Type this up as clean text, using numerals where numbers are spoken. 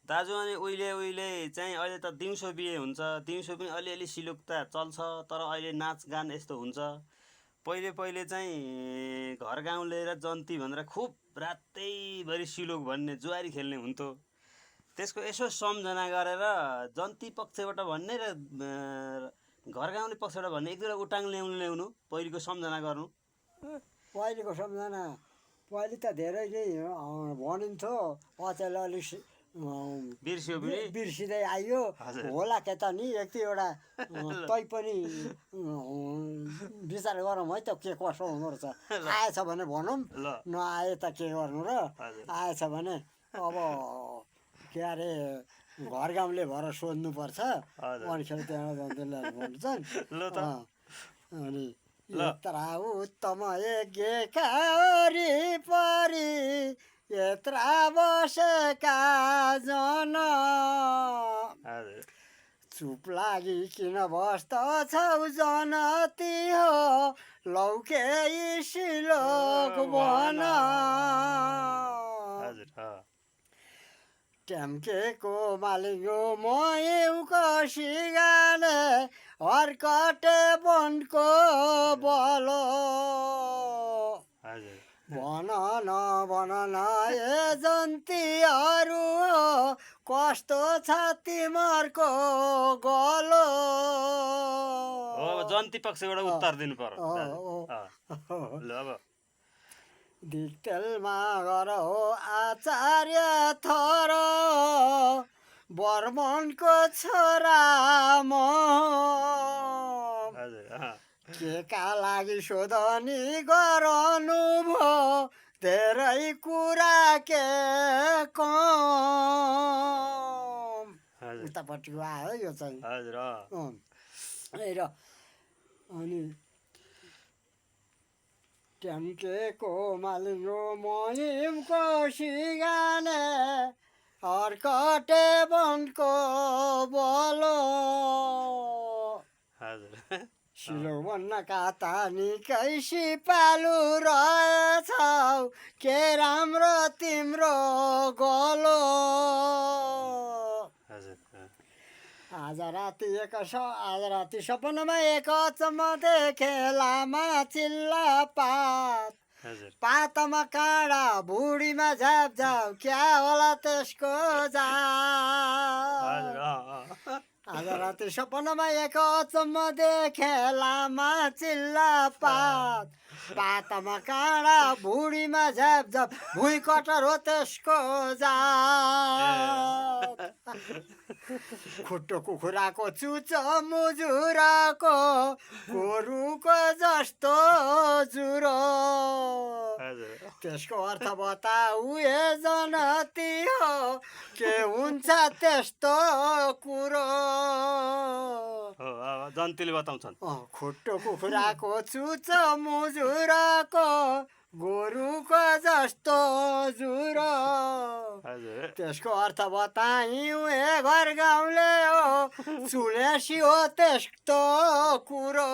दाजु अनि उहिले उहिले चाहिँ अहिले त दिउँसो बिहे हुन्छ, दिउँसो पनि अलिअलि सिलुक्ता चल्छ, तर अहिले नाचगान यस्तो हुन्छ। पहिले पहिले चाहिँ घर गाउँले र जन्ती भनेर खुब रातैभरि सिलोक भन्ने जुवारी खेल्ने हुन्थ्यो। त्यसको यसो सम्झना गरेर जन्ती पक्षबाट भन्ने र घर गाउँले पक्षबाट भन्ने एक दुईवटा उटाङ ल्याउनु पहिलेको सम्झना गर्नु। पहिलेको सम्झना पहिले त धेरै नै भनिन्थ्यो, अचेल अलिक बिर्सियो पनि बिर्सिँदै आइयो होला के त नि एक दुईवटा तै पनि विचार गरौँ है त के कसो हुँदो रहेछ। आएछ भने भनौँ, नआए त के गर्नु र। आएछ भने अब के अरे घर गाउँले भएर सोध्नुपर्छ, अनिखेर त्यहाँ जन्तुले भन्छन्। अनि यत्रा उत्तम यज्ञका वरिपरि यत्रा बसेका जन चुप लागि किन बस्दछौ जनती हो लौके सिलोक भन। ट्याम्केको मालिङ्गो मयुको सिगाले हर्कटे वनको बलो भन न ए जन्तीहरू कस्तो छ तिमीहरूको गलो। जन्ती पक्षबाट उत्तर दिनु पर्यो। दिक्तेलमा गर हो आचार्य थर बर्मनको छोरा म के का लागि शोधनी गरनु भो धेरै कुरा के कम। उतापट्टिको आयो यो चाहिँ। र अनि ट्याम्केको मालिङ्गो मयुको सिगाले हर्कटे वनको बलो सिलो भन्नका त निकै सिपालु रहेछौ के राम्रो तिम्रो गलो। आज राति सपनामा एक अचम्म देखे लामा चिल्ला पात, पातमा काँडा भुडीमा झाप झाप क्या होला त्यसको जात। आज राति सपनामा एक अचम्म देखे लामा चिल्ला पात, पातमा काँडा भुडीमा झाप झाप भुइँ कटर हो त्यसको जात। खुट्टो कुखुराको चुचो मुजुराको गोरुको जस्तो जुरो त्यसको अर्थ बताऊ ए जनती हो के हुन्छ त्यस्तो कुरो। जन्तीले बताउँछन्। खुट्टो कुखुराको चुचो मुजुराको गोरुको जस्तो जुरो त्यसको अर्थ बताइयो ए घर गाउँले हो चुलेसी हो त्यस्तो कुरो।